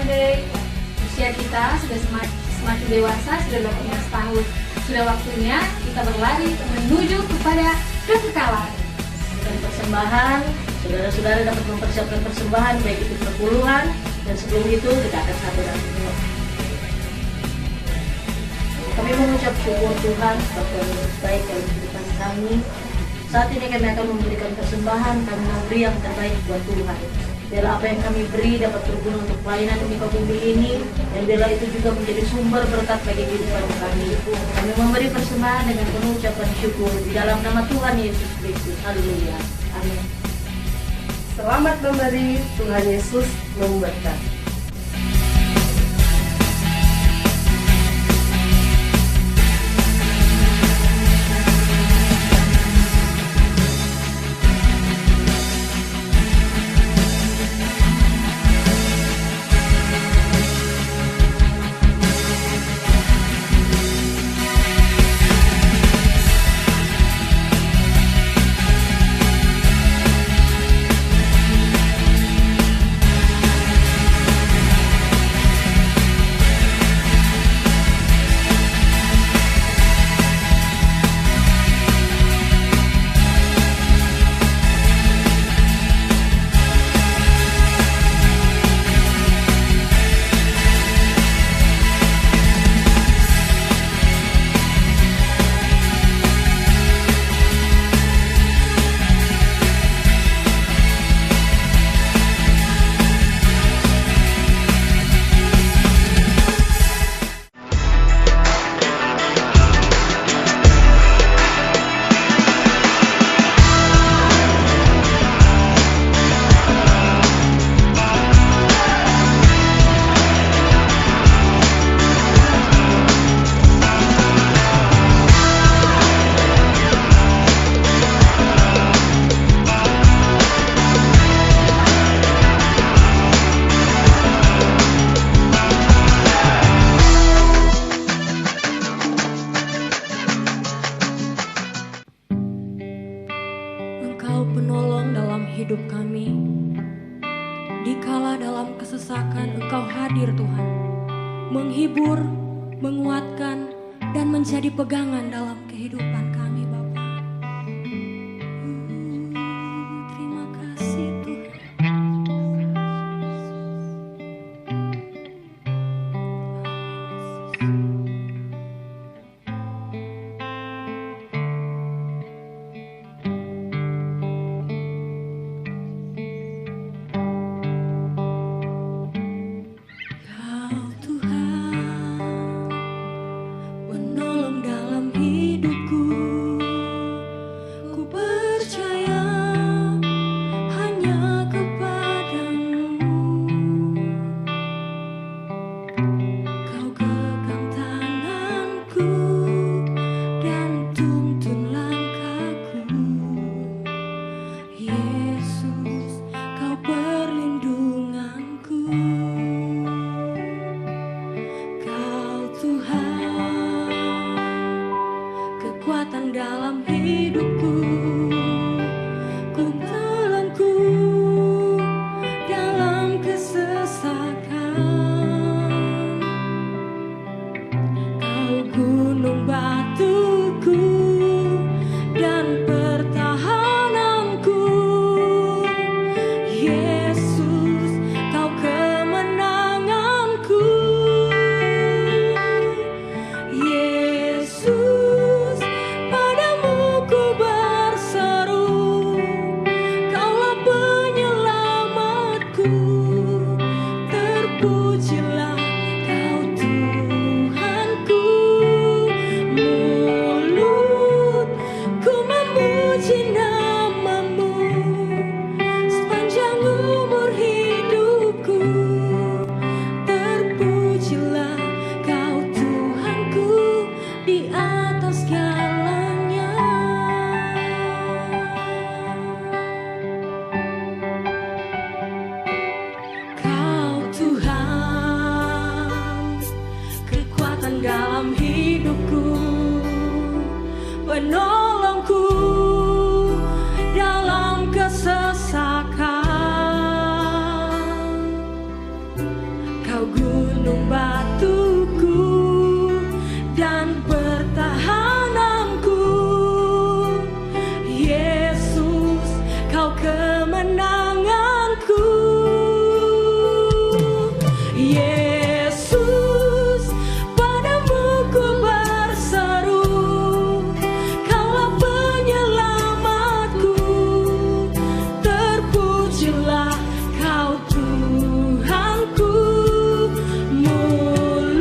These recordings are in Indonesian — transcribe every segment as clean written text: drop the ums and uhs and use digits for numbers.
adik-adik, usia kita sudah semakin dewasa, sudah 18 tahun. Sudah waktunya kita berlari menuju kepada kekekalan. Dengan persembahan, saudara-saudara dapat mempersiapkan persembahan baik itu perpuluhan, dan sebelum itu kita akan satu dan dua. Kami mengucap syukur Tuhan sebab Tuhan yang baik dalam kehidupan kami. Saat ini kami akan memberikan persembahan, kami memberi yang terbaik buat Tuhan. Biarlah apa yang kami beri dapat berguna untuk pelayanan di muka bumi ini, dan biarlah itu juga menjadi sumber berkat bagi kehidupan kami. Kami memberi persembahan dengan penuh ucapan syukur di dalam nama Tuhan Yesus Kristus. Haleluya. Amin. Selamat memberi, Tuhan Yesus memberkati. Engkau penolong dalam hidup kami. Dikala dalam kesesakan Engkau hadir Tuhan, menghibur, menguatkan, dan menjadi pegangan dalam kehidupan kami Bapa. Terima kasih Tuhan. Dalam hidupku, ku telanku dalam kesesakan. Kau gunung batuku dan pertahananku, Yesus, kau kemenanganku, Yesus. Ku berseru, Kaulah penyelamatku, terpujilah Kau Tuhanku. Mulutku memuji nama-Mu sepanjang umur hidupku, terpujilah Kau Tuhanku di atas segala. Dalam hidupku, penolongku dalam kesesakan. Kau gunung batuku dan pertahananku. Yesus, kau kemenanganku. Yesus, padamu ku berseru, Kaulah penyelamatku. Terpujilah Kau Tuhanku, mulialah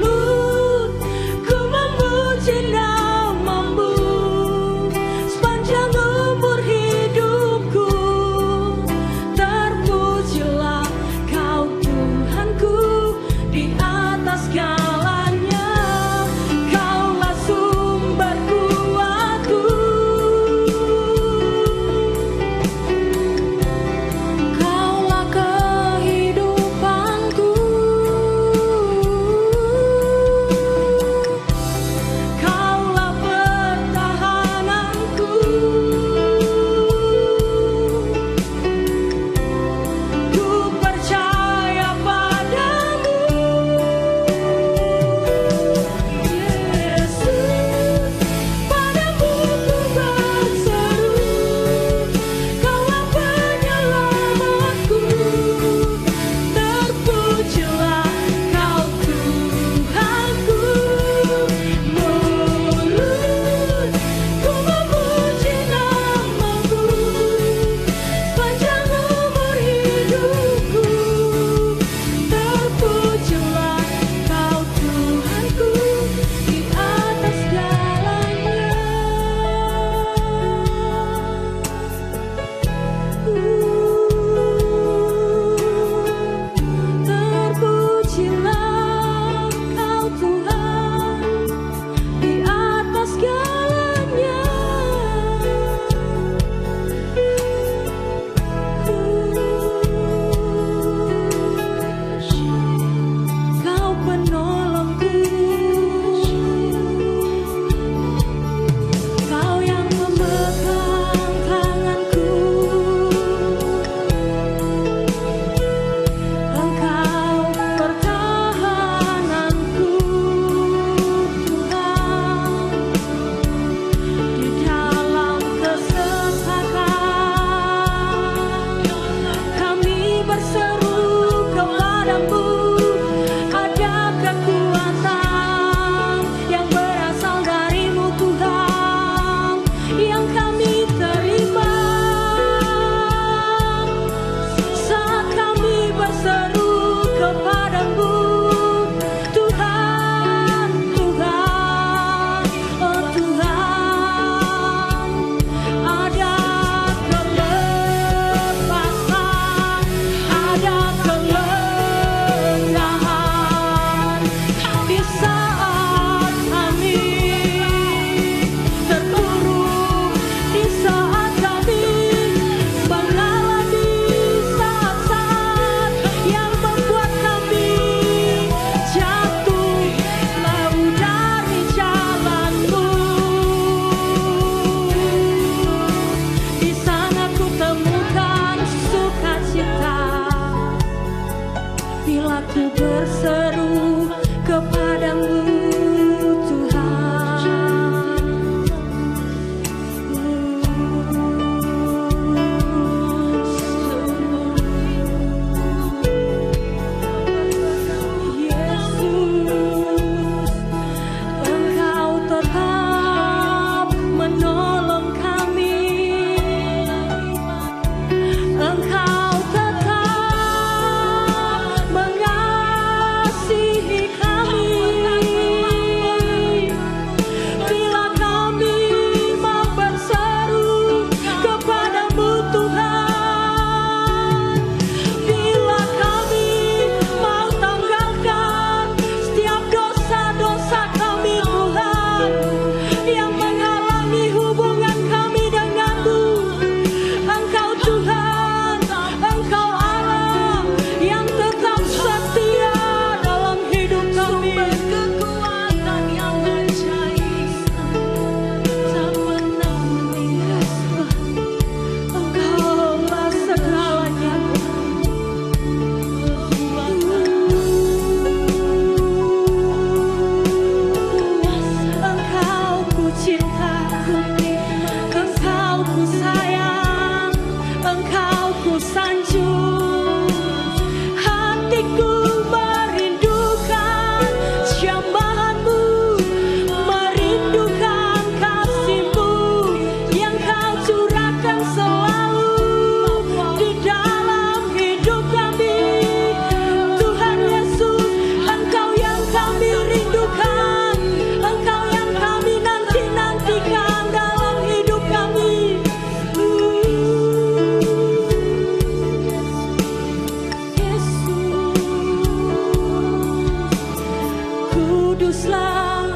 Kuduslah,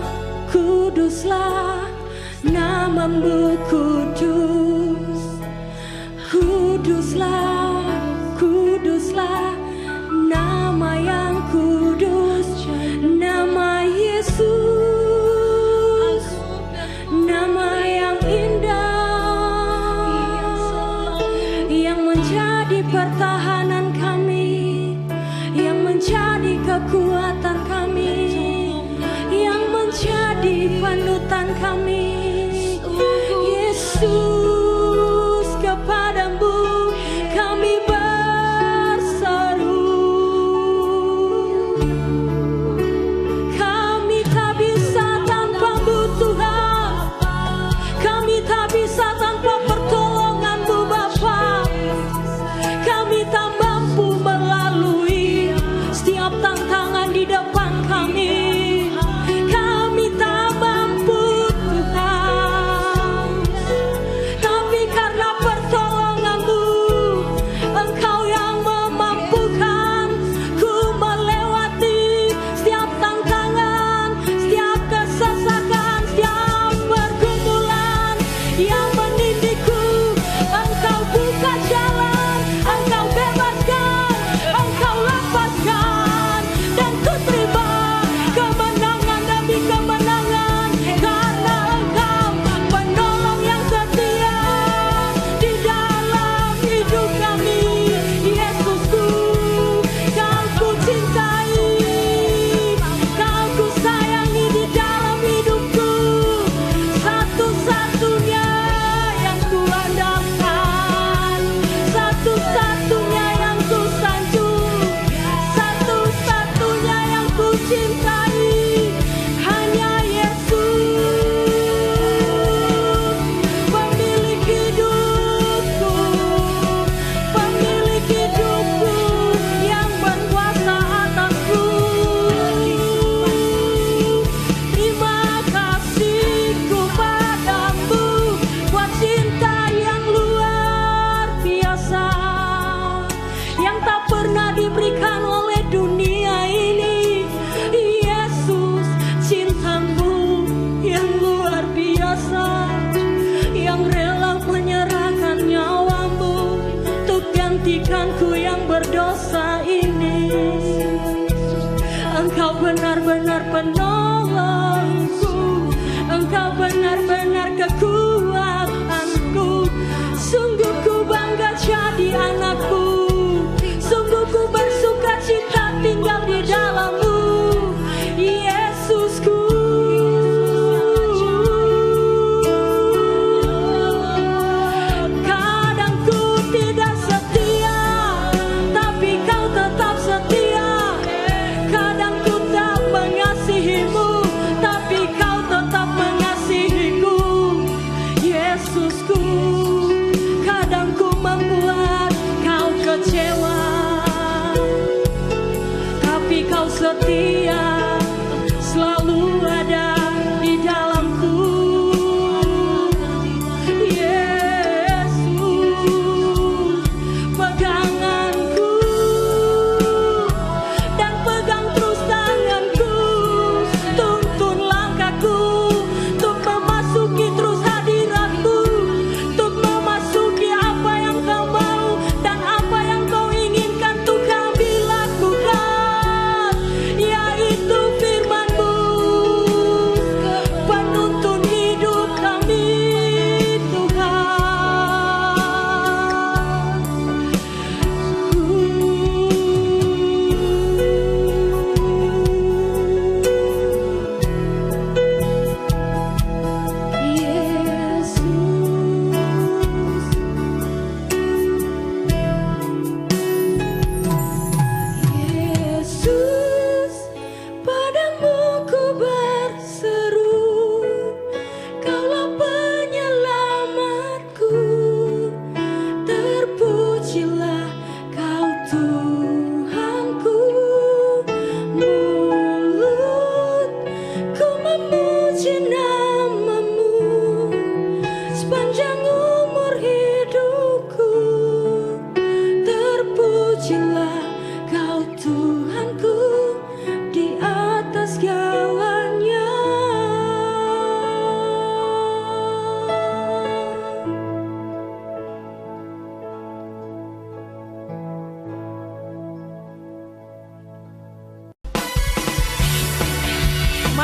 kuduslah, namamu kudus. Kuduslah, kuduslah, nama yang kudus, nama Yesus, nama yang indah, yang menjadi pertahanan kami, yang menjadi kekuatan kami, yang menjadi panutan kami. Yesus, kepadamu kami berseru. Kami tak bisa tanpa-Mu Tuhan, kami tak bisa tanpa pertolongan-Mu Bapa. Kami tak mampu melalui setiap tantangan di depan kami. Kami tak mampu Tuhan, tapi karena pertolongan-Mu, Engkau yang memampukan ku melewati setiap tantangan, setiap kesesakan, setiap pergumulan yang menindihku. Engkau buka jalan, Engkau bebaskan, Engkau lepaskan, dan ku terima kemenangan demi kemenangan, karena Engkau penolong yang setia di dalam hidup kami. Yesusku, Kau ku cintai, Kau ku sayangi di dalam hidupku. Satu-satunya yang ku andalkan, satu-satunya yang ku sanjung, satu-satunya yang ku cintai, hanya Yesus, pemilik hidupku, pemilik hidupku, yang berkuasa atasku. Terima kasihku padamu buat cinta yang luar biasa, yang tak pernah diberikan oleh dunia ini. Yesus, cintamu yang luar biasa, yang rela menyerahkan nyawamu untuk gantikanku yang berdosa ini. Engkau benar-benar penolongku, Engkau benar-benar kekuatanku. Sungguh ku bangga jadi anakmu, sungguh ku bersuka cita tinggal di dalam-Mu, Yesusku. Kadang ku tidak setia, tapi Kau tetap setia. Kadang ku tak mengasihi-Mu, tapi Kau tetap mengasihiku. Yesusku, kadang ku membuat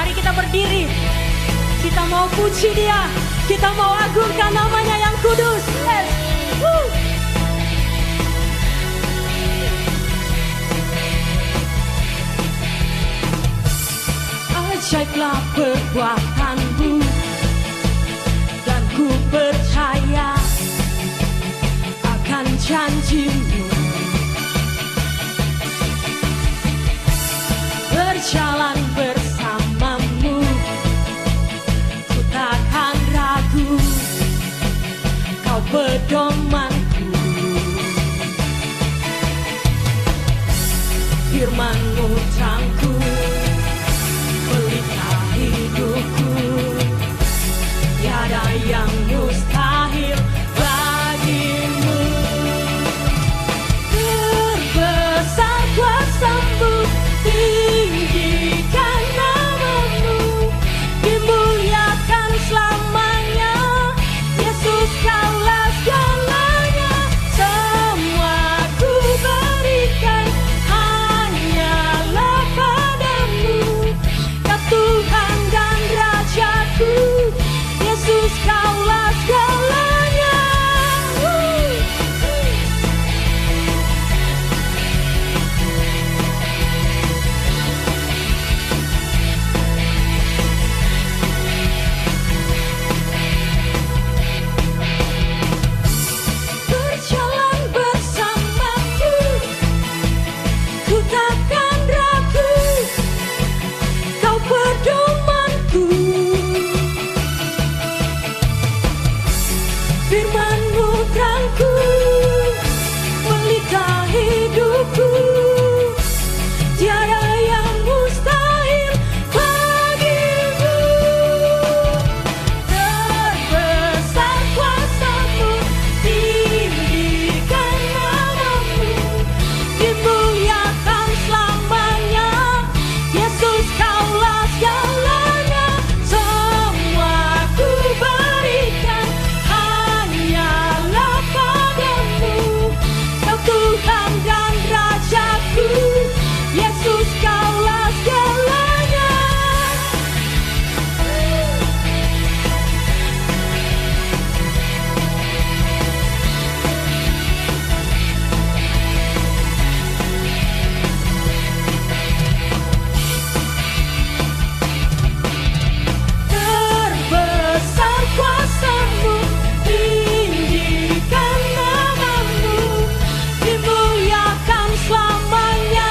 Mari kita berdiri. Kita mau puji Dia. Kita mau agungkan namanya yang kudus. Yes. Woo. Ajaiblah perbuatanmu, dan ku percaya akan janjimu. Berjalan bersamamu, ku takkan ragu, kau pedomanku. Firman-Mu terangku, pelita hidupku, tiada yang mustahil bagimu. Terbesar kuasa-Mu, tinggikan nama-Mu, dimuliakan selamanya. Yesus, Kaulah segalanya, semua ku berikan hanyalah padamu. Kau Tuhan dan Rajaku, Yesus, Kaulah segalanya. Berjalan bersamaku, ku takkan ragu, kau pedomanku. Firman-Mu terangku, pelita hidupku, tiada yang mustahil bagimu. Terbesar kuasa-Mu, tinggikan nama-Mu, dimuliakan selamanya. Yesus, Kaulah segalanya, semua ku berikan hanyalah padamu. Kau Tuhan dan Rajaku, Yesus, Kaulah segalanya. Terbesar kuasa-Mu, tinggikan nama-Mu, dimuliakan selamanya.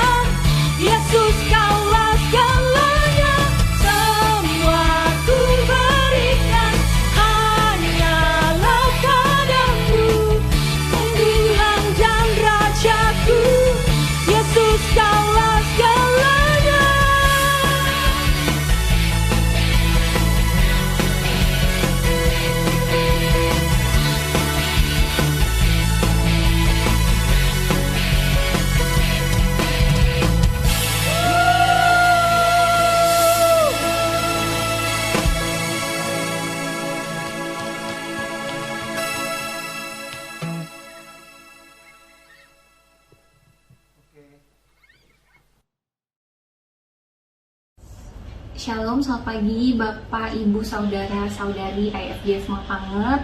Yesus, Kaulah segalanya, semua ku berikan hanyalah padamu. Tuhan dan Rajaku, Yesus, Kaulah segalanya. Shalom, selamat pagi Bapak, Ibu, Saudara, Saudari IFJF Mapanget.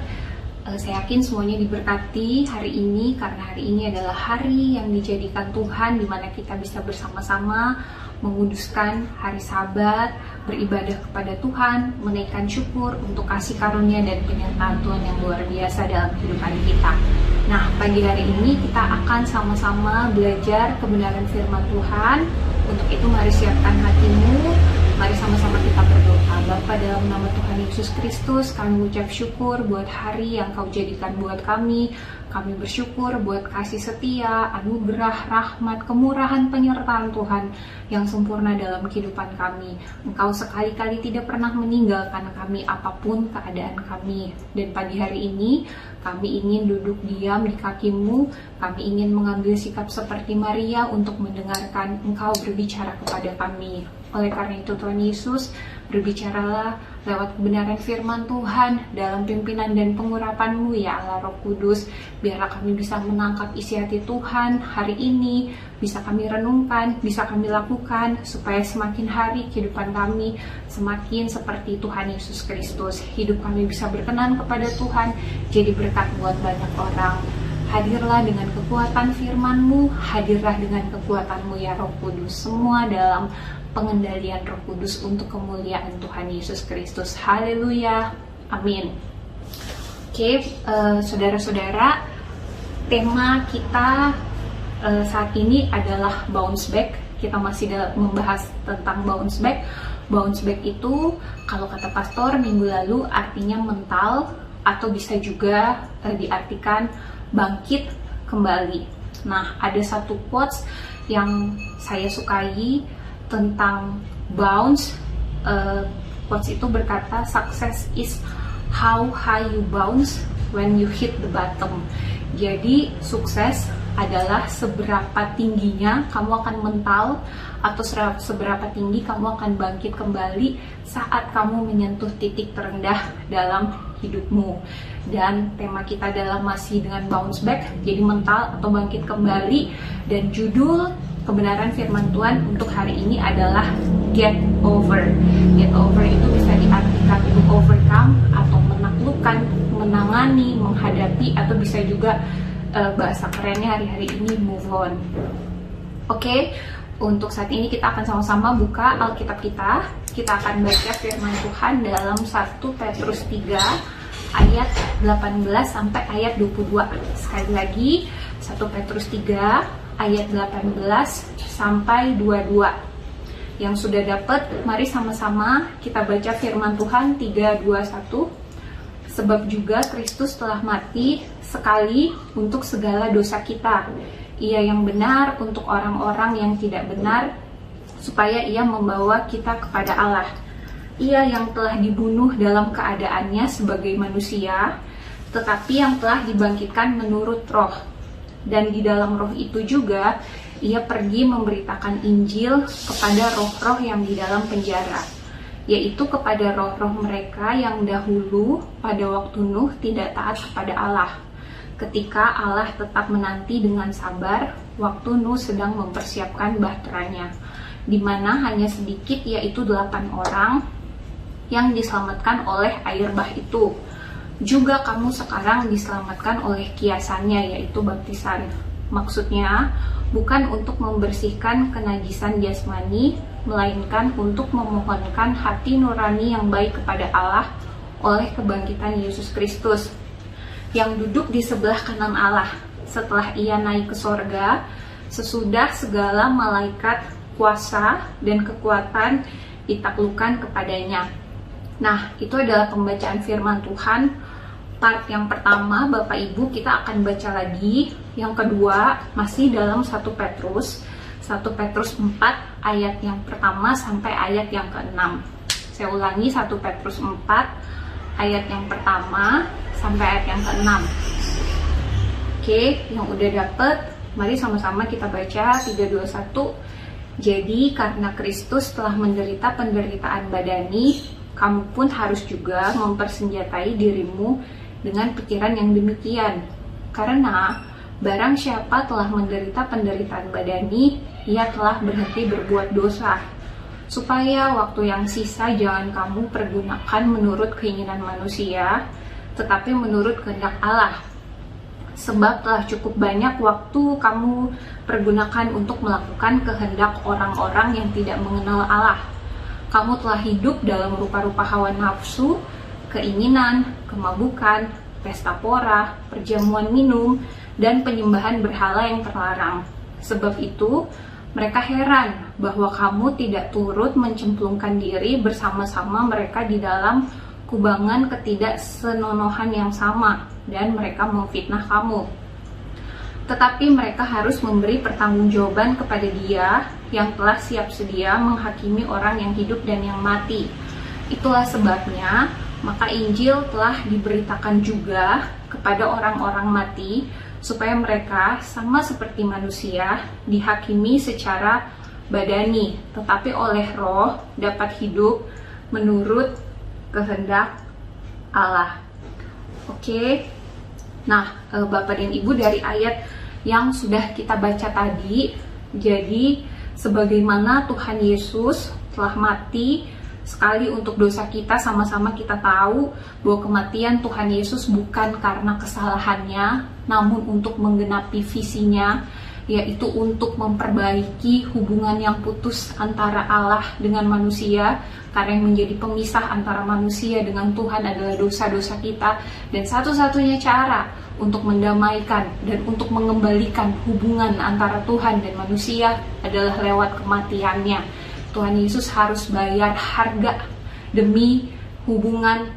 Saya yakin semuanya diberkati hari ini, karena hari ini adalah hari yang dijadikan Tuhan, di mana kita bisa bersama-sama menguduskan hari Sabat, beribadah kepada Tuhan, menaikkan syukur untuk kasih karunia dan penyertaan Tuhan yang luar biasa dalam kehidupan kita. Nah, pagi hari ini kita akan sama-sama belajar kebenaran firman Tuhan. Untuk itu mari siapkan hatimu, mari sama-sama kita berdoa. Bapa, dalam nama Tuhan Yesus Kristus, kami mengucap syukur buat hari yang Kau jadikan buat kami. Kami bersyukur buat kasih setia, anugerah, rahmat, kemurahan, penyertaan Tuhan yang sempurna dalam kehidupan kami. Engkau sekali-kali tidak pernah meninggalkan kami apapun keadaan kami. Dan pagi hari ini kami ingin duduk diam di kaki-Mu. Kami ingin mengambil sikap seperti Maria untuk mendengarkan Engkau berbicara kepada kami. Oleh karena itu Tuhan Yesus, berbicaralah lewat kebenaran firman Tuhan dalam pimpinan dan pengurapan-Mu ya Allah Roh Kudus. Biarlah kami bisa menangkap isi hati Tuhan hari ini, bisa kami renungkan, bisa kami lakukan, supaya semakin hari kehidupan kami semakin seperti Tuhan Yesus Kristus. Hidup kami bisa berkenan kepada Tuhan, jadi berkat buat banyak orang. Hadirlah dengan kekuatan firman-Mu, hadirlah dengan kekuatan-Mu ya Roh Kudus, semua dalam pengendalian Roh Kudus untuk kemuliaan Tuhan Yesus Kristus. Haleluya, amin. Oke, saudara-saudara, tema kita saat ini adalah bounce back. Kita masih membahas tentang bounce back. Bounce back itu, kalau kata pastor minggu lalu, artinya mental, atau bisa juga diartikan bangkit kembali. Nah, ada satu quotes yang saya sukai tentang bounce. Quotes itu berkata, success is how high you bounce when you hit the bottom. Jadi sukses adalah seberapa tingginya kamu akan mental, atau seberapa tinggi kamu akan bangkit kembali saat kamu menyentuh titik terendah dalam hidupmu. Dan tema kita adalah masih dengan bounce back, jadi mental atau bangkit kembali. Dan judul kebenaran firman Tuhan untuk hari ini adalah get over. Get over itu bisa diartikan to overcome, atau menaklukkan, menangani, menghadapi, atau bisa juga bahasa kerennya hari-hari ini move on. Oke, untuk saat ini kita akan sama-sama buka Alkitab kita. Kita akan baca firman Tuhan dalam 1 Petrus 3 ayat 18 sampai ayat 22. Sekali lagi, 1 Petrus 3 ayat 18 sampai 22. Yang sudah dapat, mari sama-sama kita baca firman Tuhan 3:21. Sebab juga Kristus telah mati sekali untuk segala dosa kita. Ia yang benar untuk orang-orang yang tidak benar, supaya ia membawa kita kepada Allah. Ia yang telah dibunuh dalam keadaannya sebagai manusia, tetapi yang telah dibangkitkan menurut roh. Dan di dalam roh itu juga ia pergi memberitakan Injil kepada roh-roh yang di dalam penjara, yaitu kepada roh-roh mereka yang dahulu pada waktu Nuh tidak taat kepada Allah, ketika Allah tetap menanti dengan sabar waktu Nuh sedang mempersiapkan bahteranya, di mana hanya sedikit, yaitu 8 orang yang diselamatkan oleh air bah itu. Juga kamu sekarang diselamatkan oleh kiasannya, yaitu baptisan. Maksudnya bukan untuk membersihkan kenajisan jasmani, melainkan untuk memohonkan hati nurani yang baik kepada Allah oleh kebangkitan Yesus Kristus, yang duduk di sebelah kanan Allah setelah ia naik ke sorga, sesudah segala malaikat, kuasa, dan kekuatan ditaklukkan kepadanya. Nah, itu adalah pembacaan firman Tuhan. Part yang pertama, Bapak Ibu, kita akan baca lagi. Yang kedua, masih dalam 1 Petrus 4 ayat yang pertama sampai ayat yang ke-6. Saya ulangi, 1 Petrus 4 ayat yang pertama sampai ayat yang ke-6. Oke, yang udah dapet, mari sama-sama kita baca 3:21. Jadi karena Kristus telah menderita penderitaan badani, kamu pun harus juga mempersenjatai dirimu dengan pikiran yang demikian. Karena barang siapa telah menderita penderitaan badani, ia telah berhenti berbuat dosa, supaya waktu yang sisa jangan kamu pergunakan menurut keinginan manusia, tetapi menurut kehendak Allah. Sebab telah cukup banyak waktu kamu pergunakan untuk melakukan kehendak orang-orang yang tidak mengenal Allah. Kamu telah hidup dalam rupa-rupa hawa nafsu, keinginan, kemabukan, pesta pora, perjamuan minum, dan penyembahan berhala yang terlarang. Sebab itu, mereka heran bahwa kamu tidak turut mencemplungkan diri bersama-sama mereka di dalam kubangan ketidaksenonohan yang sama, dan mereka memfitnah kamu. Tetapi mereka harus memberi pertanggungjawaban kepada Dia yang telah siap sedia menghakimi orang yang hidup dan yang mati. Itulah sebabnya, maka Injil telah diberitakan juga kepada orang-orang mati, supaya mereka sama seperti manusia dihakimi secara badani, tetapi oleh roh dapat hidup menurut kehendak Allah. Oke. Nah, Bapak dan Ibu, dari ayat yang sudah kita baca tadi, jadi sebagaimana Tuhan Yesus telah mati sekali untuk dosa kita, sama-sama kita tahu bahwa kematian Tuhan Yesus bukan karena kesalahannya, namun untuk menggenapi visinya, yaitu untuk memperbaiki hubungan yang putus antara Allah dengan manusia, karena yang menjadi pemisah antara manusia dengan Tuhan adalah dosa-dosa kita, dan satu-satunya cara untuk mendamaikan dan untuk mengembalikan hubungan antara Tuhan dan manusia adalah lewat kematiannya. Tuhan Yesus harus bayar harga demi hubungan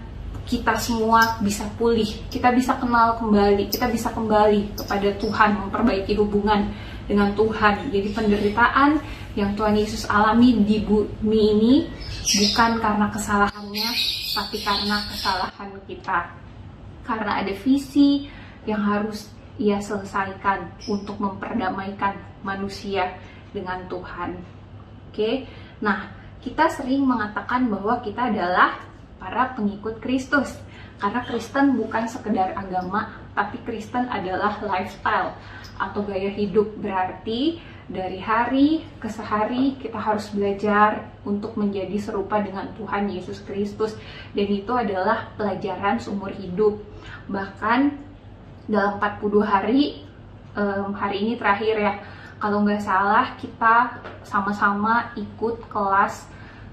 kita semua bisa pulih, kita bisa kenal kembali, kita bisa kembali kepada Tuhan, memperbaiki hubungan dengan Tuhan. Jadi penderitaan yang Tuhan Yesus alami di bumi ini bukan karena kesalahannya, tapi karena kesalahan kita. Karena ada visi yang harus Ia selesaikan untuk memperdamaikan manusia dengan Tuhan. Oke. Nah, kita sering mengatakan bahwa kita adalah para pengikut Kristus. Karena Kristen bukan sekedar agama, tapi Kristen adalah lifestyle atau gaya hidup. Berarti dari hari ke hari kita harus belajar untuk menjadi serupa dengan Tuhan Yesus Kristus. Dan itu adalah pelajaran seumur hidup. Bahkan dalam 42 hari, hari ini terakhir ya, kalau nggak salah kita sama-sama ikut kelas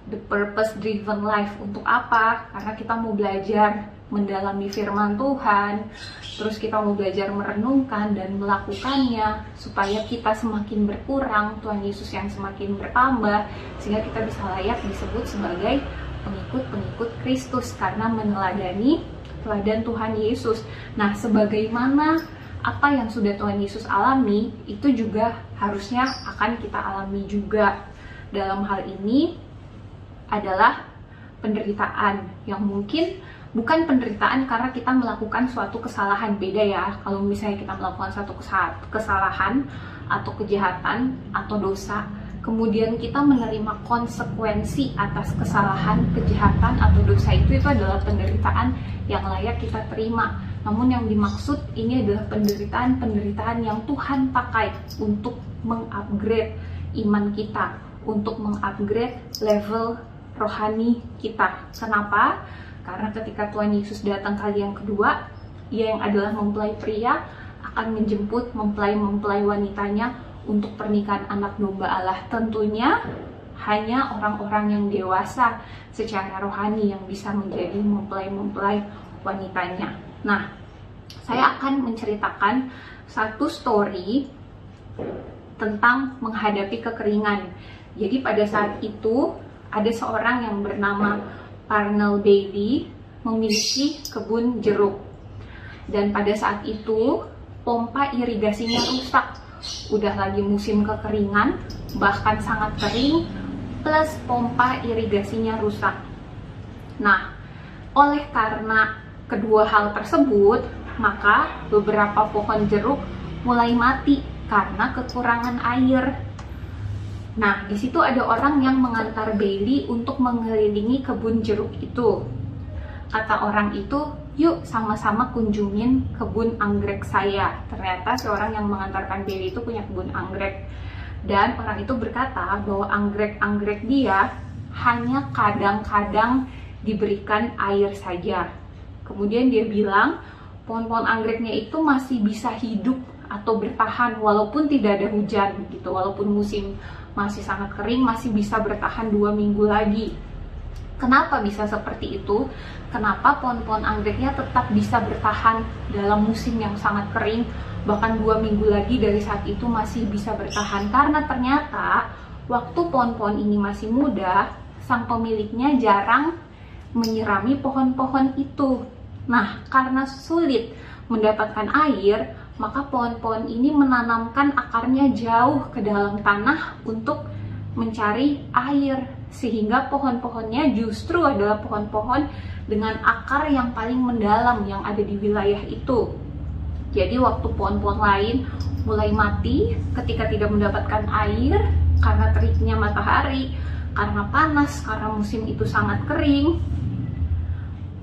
The Purpose Driven Life. Untuk apa? Karena kita mau belajar mendalami firman Tuhan, terus kita mau belajar merenungkan dan melakukannya supaya kita semakin berkurang, Tuhan Yesus yang semakin bertambah, sehingga kita bisa layak disebut sebagai pengikut-pengikut Kristus karena meneladani teladan Tuhan Yesus. Nah, sebagaimana apa yang sudah Tuhan Yesus alami, itu juga harusnya akan kita alami juga. Dalam hal ini adalah penderitaan yang mungkin bukan penderitaan karena kita melakukan suatu kesalahan. Beda ya, kalau misalnya kita melakukan suatu kesalahan atau kejahatan atau dosa, kemudian kita menerima konsekuensi atas kesalahan, kejahatan atau dosa itu adalah penderitaan yang layak kita terima. Namun yang dimaksud ini adalah penderitaan yang Tuhan pakai untuk mengupgrade iman kita, untuk mengupgrade level rohani kita. Kenapa? Karena ketika Tuhan Yesus datang kali yang kedua, Ia yang adalah mempelai pria akan menjemput mempelai wanitanya untuk pernikahan anak domba Allah. Tentunya hanya orang-orang yang dewasa secara rohani yang bisa menjadi mempelai wanitanya. Nah, saya akan menceritakan satu story tentang menghadapi kekeringan. Jadi pada saat itu ada seorang yang bernama Parnell Bailey memiliki kebun jeruk. Dan pada saat itu pompa irigasinya rusak. Udah lagi musim kekeringan, bahkan sangat kering, plus pompa irigasinya rusak. Nah, oleh karena kedua hal tersebut, maka beberapa pohon jeruk mulai mati karena kekurangan air. Nah, di situ ada orang yang mengantar Bailey untuk mengelilingi kebun jeruk itu. Kata orang itu, yuk sama-sama kunjungin kebun anggrek saya. Ternyata seorang yang mengantarkan Bailey itu punya kebun anggrek. Dan orang itu berkata bahwa anggrek-anggrek dia hanya kadang-kadang diberikan air saja. Kemudian dia bilang, pohon-pohon anggreknya itu masih bisa hidup atau bertahan walaupun tidak ada hujan gitu, walaupun musim masih sangat kering, masih bisa bertahan 2 minggu lagi. Kenapa bisa seperti itu? Kenapa pohon-pohon anggreknya tetap bisa bertahan dalam musim yang sangat kering, bahkan 2 minggu lagi dari saat itu masih bisa bertahan? Karena ternyata waktu pohon-pohon ini masih muda, sang pemiliknya jarang menyirami pohon-pohon itu. Nah, karena sulit mendapatkan air, maka pohon-pohon ini menanamkan akarnya jauh ke dalam tanah untuk mencari air, sehingga pohon-pohonnya justru adalah pohon-pohon dengan akar yang paling mendalam yang ada di wilayah itu. Jadi waktu pohon-pohon lain mulai mati ketika tidak mendapatkan air, karena teriknya matahari, karena panas, karena musim itu sangat kering,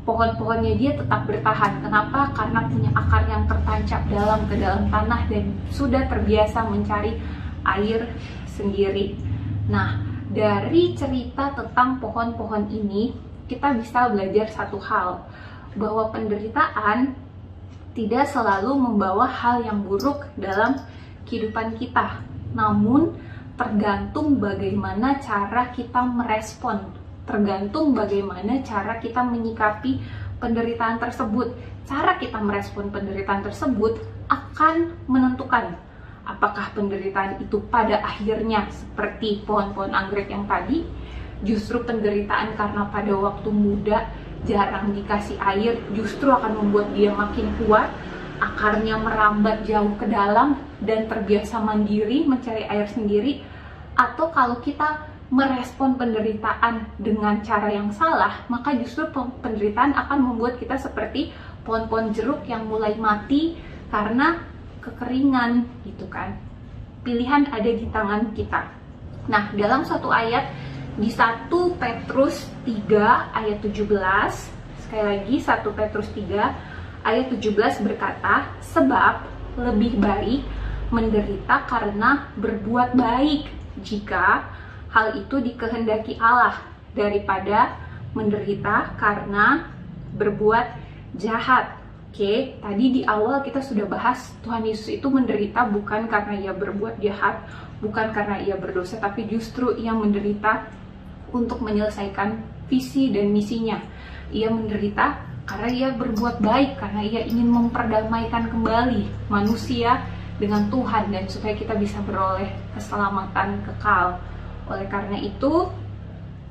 pohon-pohonnya dia tetap bertahan. Kenapa? Karena punya akar yang tertancap dalam ke dalam tanah dan sudah terbiasa mencari air sendiri. Nah, dari cerita tentang pohon-pohon ini, kita bisa belajar satu hal, bahwa penderitaan tidak selalu membawa hal yang buruk dalam kehidupan kita. Namun, tergantung bagaimana cara kita merespon, tergantung bagaimana cara kita menyikapi penderitaan tersebut. Cara kita merespon penderitaan tersebut akan menentukan apakah penderitaan itu pada akhirnya seperti pohon-pohon anggrek yang tadi, justru penderitaan karena pada waktu muda jarang dikasih air justru akan membuat dia makin kuat, akarnya merambat jauh ke dalam dan terbiasa mandiri mencari air sendiri. Atau kalau kita merespon penderitaan dengan cara yang salah, maka justru penderitaan akan membuat kita seperti pohon-pohon jeruk yang mulai mati karena kekeringan gitu kan. Pilihan ada di tangan kita. Nah, dalam satu ayat di 1 Petrus 3 ayat 17, sekali lagi 1 Petrus 3 ayat 17 berkata, sebab lebih baik menderita karena berbuat baik jika hal itu dikehendaki Allah daripada menderita karena berbuat jahat. Oke, tadi di awal kita sudah bahas Tuhan Yesus itu menderita bukan karena ia berbuat jahat, bukan karena ia berdosa, tapi justru ia menderita untuk menyelesaikan visi dan misinya. Ia menderita karena ia berbuat baik, karena ia ingin memperdamaikan kembali manusia dengan Tuhan dan supaya kita bisa beroleh keselamatan kekal. Oleh karena itu,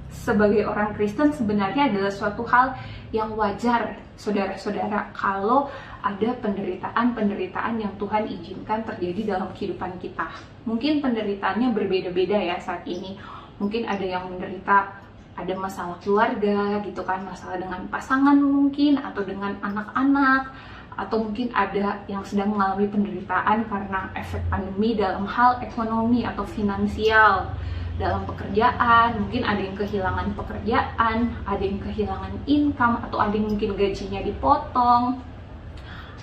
sebagai orang Kristen sebenarnya adalah suatu hal yang wajar, saudara-saudara, kalau ada penderitaan-penderitaan yang Tuhan izinkan terjadi dalam kehidupan kita. Mungkin penderitaannya berbeda-beda ya saat ini. Mungkin ada yang menderita, ada masalah keluarga gitu kan, masalah dengan pasangan mungkin, atau dengan anak-anak, atau mungkin ada yang sedang mengalami penderitaan karena efek pandemi dalam hal ekonomi atau finansial, dalam pekerjaan. Mungkin ada yang kehilangan pekerjaan, ada yang kehilangan income, atau ada yang mungkin gajinya dipotong,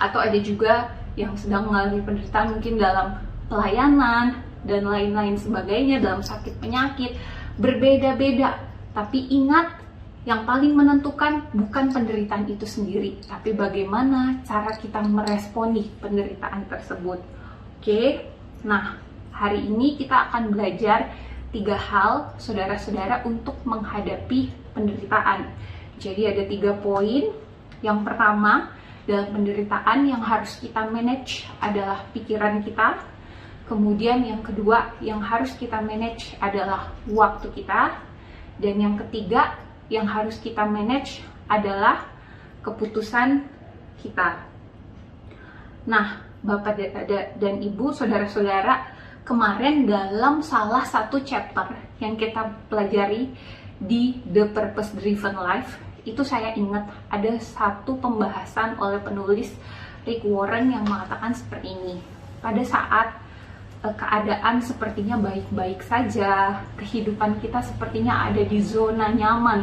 atau ada juga yang sedang mengalami penderitaan mungkin dalam pelayanan dan lain-lain sebagainya, dalam sakit penyakit. Berbeda-beda, tapi ingat, yang paling menentukan bukan penderitaan itu sendiri, tapi bagaimana cara kita meresponi penderitaan tersebut. Oke, nah hari ini kita akan belajar 3 hal, saudara-saudara, untuk menghadapi penderitaan. Jadi ada 3 poin. Yang pertama, dalam penderitaan yang harus kita manage adalah pikiran kita. Kemudian yang kedua yang harus kita manage adalah waktu kita. Dan yang ketiga yang harus kita manage adalah keputusan kita. Nah, Bapak dan Ibu, saudara-saudara, kemarin dalam salah satu chapter yang kita pelajari di The Purpose Driven Life, itu saya ingat ada satu pembahasan oleh penulis Rick Warren yang mengatakan seperti ini. Pada saat keadaan sepertinya baik-baik saja, kehidupan kita sepertinya ada di zona nyaman,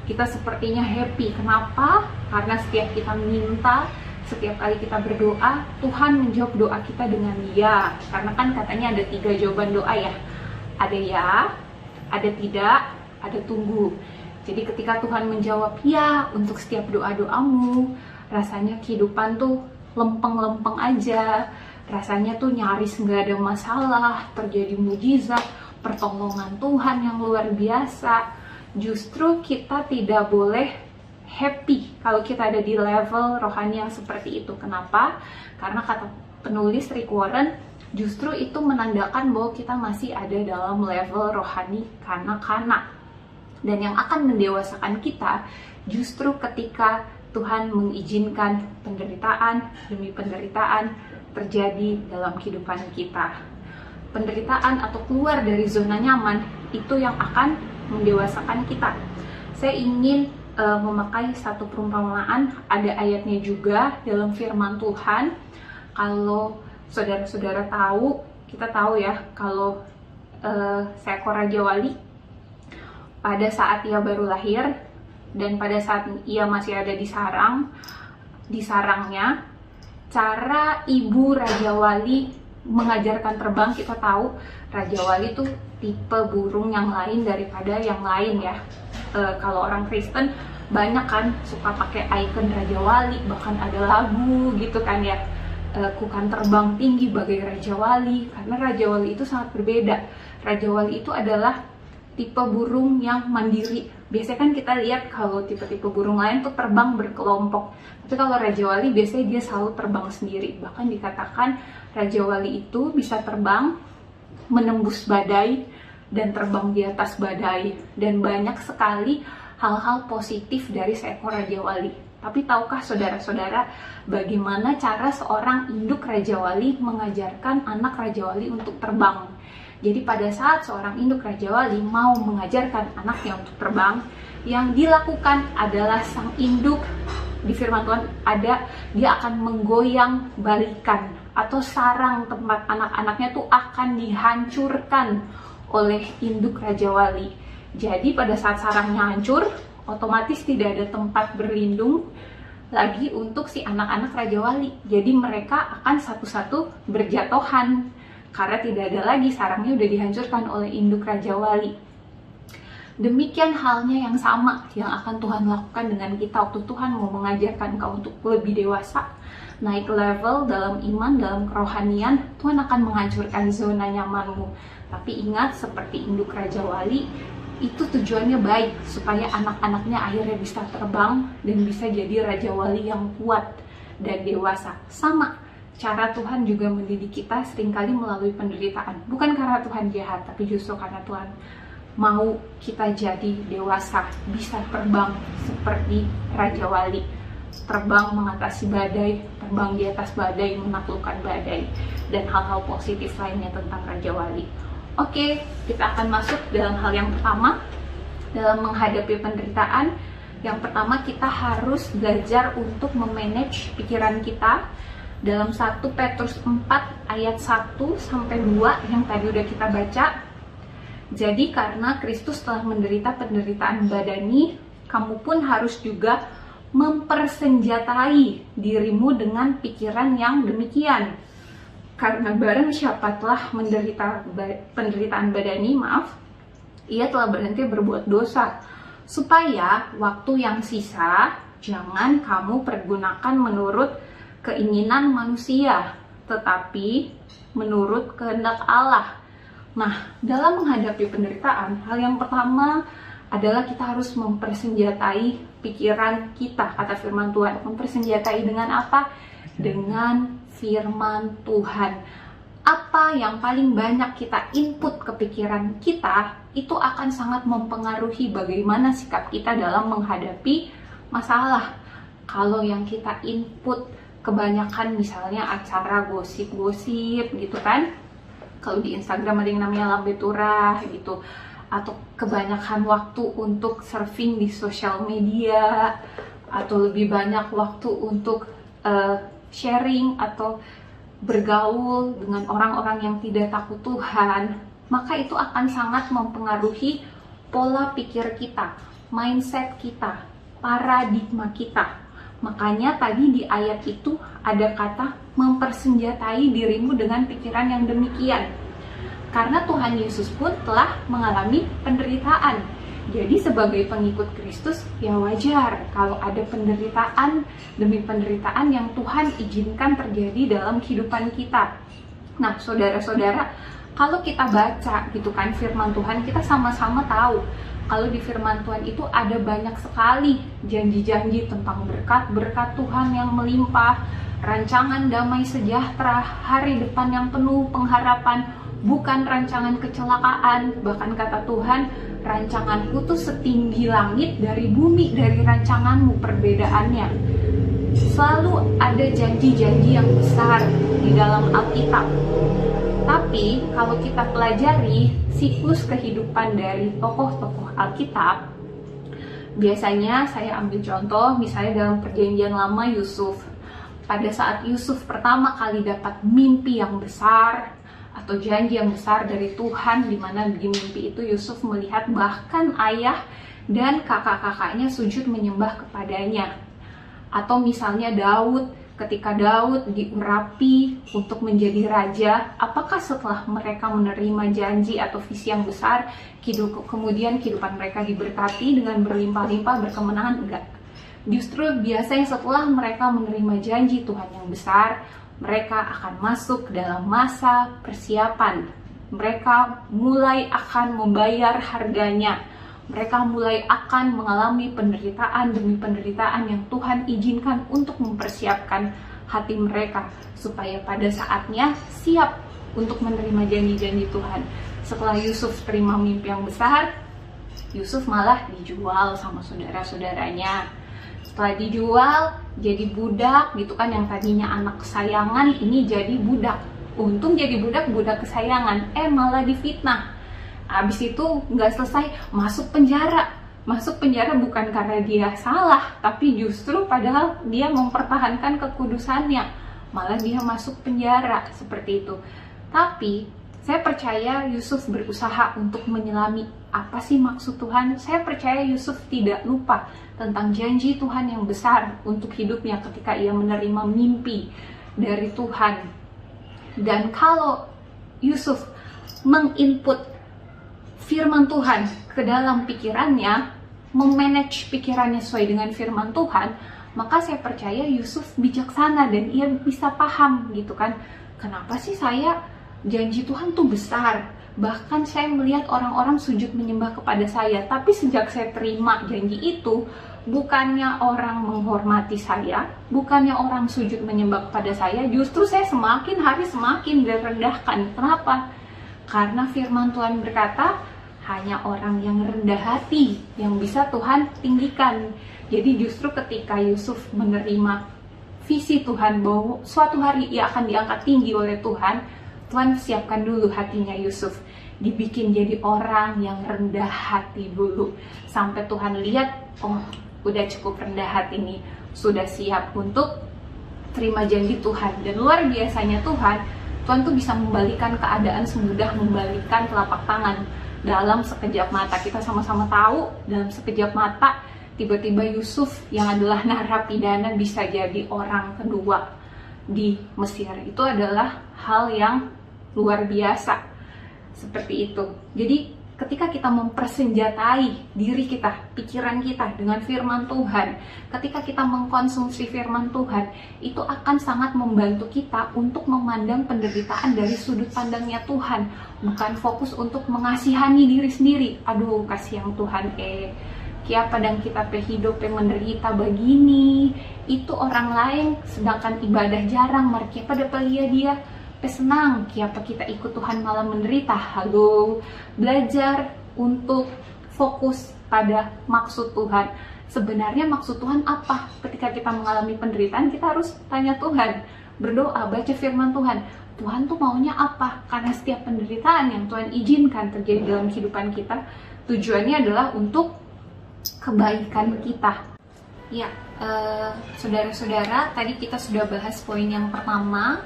kita sepertinya happy. Kenapa? Karena setiap kita minta, setiap kali kita berdoa, Tuhan menjawab doa kita dengan ya. Karena kan katanya ada 3 jawaban doa ya. Ada ya, ada tidak, ada tunggu. Jadi ketika Tuhan menjawab ya untuk setiap doa-doamu, rasanya kehidupan tuh lempeng-lempeng aja. Rasanya tuh nyaris nggak ada masalah, terjadi mujizat, pertolongan Tuhan yang luar biasa. Justru kita tidak boleh happy kalau kita ada di level rohani yang seperti itu. Kenapa? Karena kata penulis Rick Warren, justru itu menandakan bahwa kita masih ada dalam level rohani kanak-kanak. Dan yang akan mendewasakan kita justru ketika Tuhan mengizinkan penderitaan demi penderitaan terjadi dalam kehidupan kita. Penderitaan atau keluar dari zona nyaman itu yang akan mendewasakan kita. Saya ingin memakai satu perumpamaan, ada ayatnya juga dalam firman Tuhan. Kalau saudara-saudara tahu, kita tahu ya, kalau seekor Raja Wali pada saat ia baru lahir dan pada saat ia masih ada di sarangnya. Cara ibu Raja Wali mengajarkan terbang, kita tahu Raja Wali itu tipe burung yang lain daripada yang lain ya. Kalau orang Kristen banyak kan suka pakai ikon Raja Wali, bahkan ada lagu gitu kan ya, ku kan terbang tinggi bagai Raja Wali. Karena Raja Wali itu sangat berbeda. Raja Wali itu adalah tipe burung yang mandiri. Biasanya kan kita lihat kalau tipe-tipe burung lain tuh terbang berkelompok, tapi kalau Raja Wali biasanya dia selalu terbang sendiri. Bahkan dikatakan Raja Wali itu bisa terbang menembus badai dan terbang di atas badai, dan banyak sekali hal-hal positif dari seekor Raja Wali. Tapi tahukah saudara-saudara bagaimana cara seorang induk Raja Wali mengajarkan anak Raja Wali untuk terbang? Jadi pada saat seorang induk Raja Wali mau mengajarkan anaknya untuk terbang, yang dilakukan adalah sang induk, di firman Tuhan ada, dia akan menggoyang balikan atau sarang tempat anak-anaknya tuh akan dihancurkan oleh induk Raja Wali. Jadi pada saat sarangnya hancur, otomatis tidak ada tempat berlindung lagi untuk si anak-anak Raja Wali. Jadi mereka akan satu-satu berjatuhan karena tidak ada lagi, sarangnya udah dihancurkan oleh induk Raja Wali. Demikian halnya yang sama yang akan Tuhan lakukan dengan kita waktu Tuhan mau mengajarkan kau untuk lebih dewasa, naik level dalam iman, dalam kerohanian. Tuhan akan menghancurkan zona nyamanmu. Tapi ingat, seperti induk Raja Wali, itu tujuannya baik, supaya anak-anaknya akhirnya bisa terbang dan bisa jadi Raja Wali yang kuat dan dewasa. Sama cara Tuhan juga mendidik kita seringkali melalui penderitaan. Bukan karena Tuhan jahat, tapi justru karena Tuhan mau kita jadi dewasa, bisa terbang seperti Raja Wali. Terbang mengatasi badai, terbang di atas badai, menaklukkan badai, dan hal-hal positif lainnya tentang Raja Wali. Oke, kita akan masuk dalam hal yang pertama, dalam menghadapi penderitaan. Yang pertama, kita harus belajar untuk memanage pikiran kita. Dalam 1 Petrus 4 ayat 1-2 yang tadi udah kita baca. Jadi karena Kristus telah menderita penderitaan badani, kamu pun harus juga mempersenjatai dirimu dengan pikiran yang demikian. Karena barang siapa telah menderita penderitaan badani, ia telah berhenti berbuat dosa, supaya waktu yang sisa jangan kamu pergunakan menurut keinginan manusia, tetapi menurut kehendak Allah. Nah, dalam menghadapi penderitaan, hal yang pertama adalah kita harus mempersenjatai pikiran kita, kata firman Tuhan. Mempersenjatai dengan apa? Dengan firman Tuhan. Apa yang paling banyak kita input ke pikiran kita, itu akan sangat mempengaruhi bagaimana sikap kita dalam menghadapi masalah. Kalau yang kita input kebanyakan misalnya acara gosip-gosip gitu kan, kalau di Instagram ada yang namanya lambe turah gitu, atau kebanyakan waktu untuk surfing di sosial media, atau lebih banyak waktu untuk sharing atau bergaul dengan orang-orang yang tidak takut Tuhan, maka itu akan sangat mempengaruhi pola pikir kita, mindset kita, paradigma kita. Makanya tadi di ayat itu ada kata mempersenjatai dirimu dengan pikiran yang demikian. Karena Tuhan Yesus pun telah mengalami penderitaan. Jadi sebagai pengikut Kristus ya wajar kalau ada penderitaan demi penderitaan yang Tuhan izinkan terjadi dalam kehidupan kita. Nah, saudara-saudara, kalau kita baca gitu kan firman Tuhan, kita sama-sama tahu kalau di firman Tuhan itu ada banyak sekali janji-janji tentang berkat-berkat Tuhan yang melimpah, rancangan damai sejahtera, hari depan yang penuh pengharapan, bukan rancangan kecelakaan. Bahkan kata Tuhan, rancanganku tuh setinggi langit dari bumi, dari rancanganmu perbedaannya. Selalu ada janji-janji yang besar di dalam Alkitab. Tapi kalau kita pelajari siklus kehidupan dari tokoh-tokoh Alkitab, biasanya saya ambil contoh misalnya dalam Perjanjian Lama Yusuf. Pada saat Yusuf pertama kali dapat mimpi yang besar, atau janji yang besar dari Tuhan, di mana di mimpi itu Yusuf melihat bahkan ayah dan kakak-kakaknya sujud menyembah kepadanya. Atau misalnya Daud, ketika Daud diurapi untuk menjadi raja, apakah setelah mereka menerima janji atau visi yang besar, kemudian kehidupan mereka diberkati dengan berlimpah-limpah, berkemenangan? Enggak. Justru biasanya setelah mereka menerima janji Tuhan yang besar, mereka akan masuk ke dalam masa persiapan. Mereka mulai akan membayar harganya. Mereka mulai akan mengalami penderitaan demi penderitaan yang Tuhan izinkan untuk mempersiapkan hati mereka, supaya pada saatnya siap untuk menerima janji-janji Tuhan. Setelah Yusuf terima mimpi yang besar, Yusuf malah dijual sama saudara-saudaranya. Setelah dijual jadi budak gitu kan, yang tadinya anak kesayangan ini jadi budak. Untung jadi budak kesayangan, malah difitnah. Habis itu nggak selesai, masuk penjara. Masuk penjara bukan karena dia salah, tapi justru padahal dia mempertahankan kekudusannya, malah dia masuk penjara seperti itu. Tapi saya percaya Yusuf berusaha untuk menyelami apa sih maksud Tuhan. Saya percaya Yusuf tidak lupa tentang janji Tuhan yang besar untuk hidupnya ketika ia menerima mimpi dari Tuhan. Dan kalau Yusuf menginput firman Tuhan ke dalam pikirannya, memanage pikirannya sesuai dengan firman Tuhan, maka saya percaya Yusuf bijaksana dan ia bisa paham gitu kan, kenapa sih janji Tuhan tuh besar, bahkan saya melihat orang-orang sujud menyembah kepada saya, tapi sejak saya terima janji itu, bukannya orang menghormati saya, bukannya orang sujud menyembah kepada saya, justru saya semakin hari semakin direndahkan. Kenapa? Karena firman Tuhan berkata, hanya orang yang rendah hati yang bisa Tuhan tinggikan. Jadi justru ketika Yusuf menerima visi Tuhan bahwa suatu hari ia akan diangkat tinggi oleh Tuhan, Tuhan siapkan dulu hatinya Yusuf, dibikin jadi orang yang rendah hati dulu, sampai Tuhan lihat, oh udah cukup rendah hati nih, sudah siap untuk terima janji Tuhan. Dan luar biasanya Tuhan tuh bisa membalikan keadaan semudah membalikan telapak tangan. Dalam sekejap mata, kita sama-sama tahu, dalam sekejap mata tiba-tiba Yusuf yang adalah narapidana bisa jadi orang kedua di Mesir. Itu adalah hal yang luar biasa seperti itu. Jadi ketika kita mempersenjatai diri kita, pikiran kita dengan firman Tuhan, ketika kita mengkonsumsi firman Tuhan, itu akan sangat membantu kita untuk memandang penderitaan dari sudut pandangnya Tuhan, bukan fokus untuk mengasihani diri sendiri. Aduh, kasihan Tuhan, kia padang kita hidup menderita begini, itu orang lain sedangkan ibadah jarang, markia pada pelia dia senang, kiapa kita ikut Tuhan malah menderita. Halo, belajar untuk fokus pada maksud Tuhan. Sebenarnya maksud Tuhan apa? Ketika kita mengalami penderitaan, kita harus tanya Tuhan, berdoa, baca firman Tuhan. Tuhan tuh maunya apa? Karena setiap penderitaan yang Tuhan izinkan terjadi dalam kehidupan kita, tujuannya adalah untuk kebaikan kita. Ya, saudara-saudara, tadi kita sudah bahas poin yang pertama,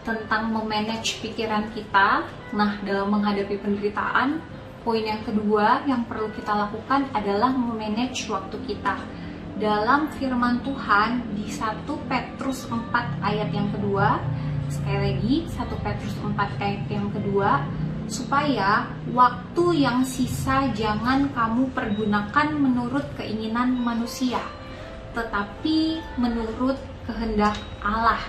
tentang memanage pikiran kita. Nah, dalam menghadapi penderitaan, poin yang kedua yang perlu kita lakukan adalah memanage waktu kita. Dalam firman Tuhan di 1 Petrus 4 ayat yang kedua, sekali lagi 1 Petrus 4 ayat yang kedua, supaya waktu yang sisa jangan kamu pergunakan menurut keinginan manusia, tetapi menurut kehendak Allah.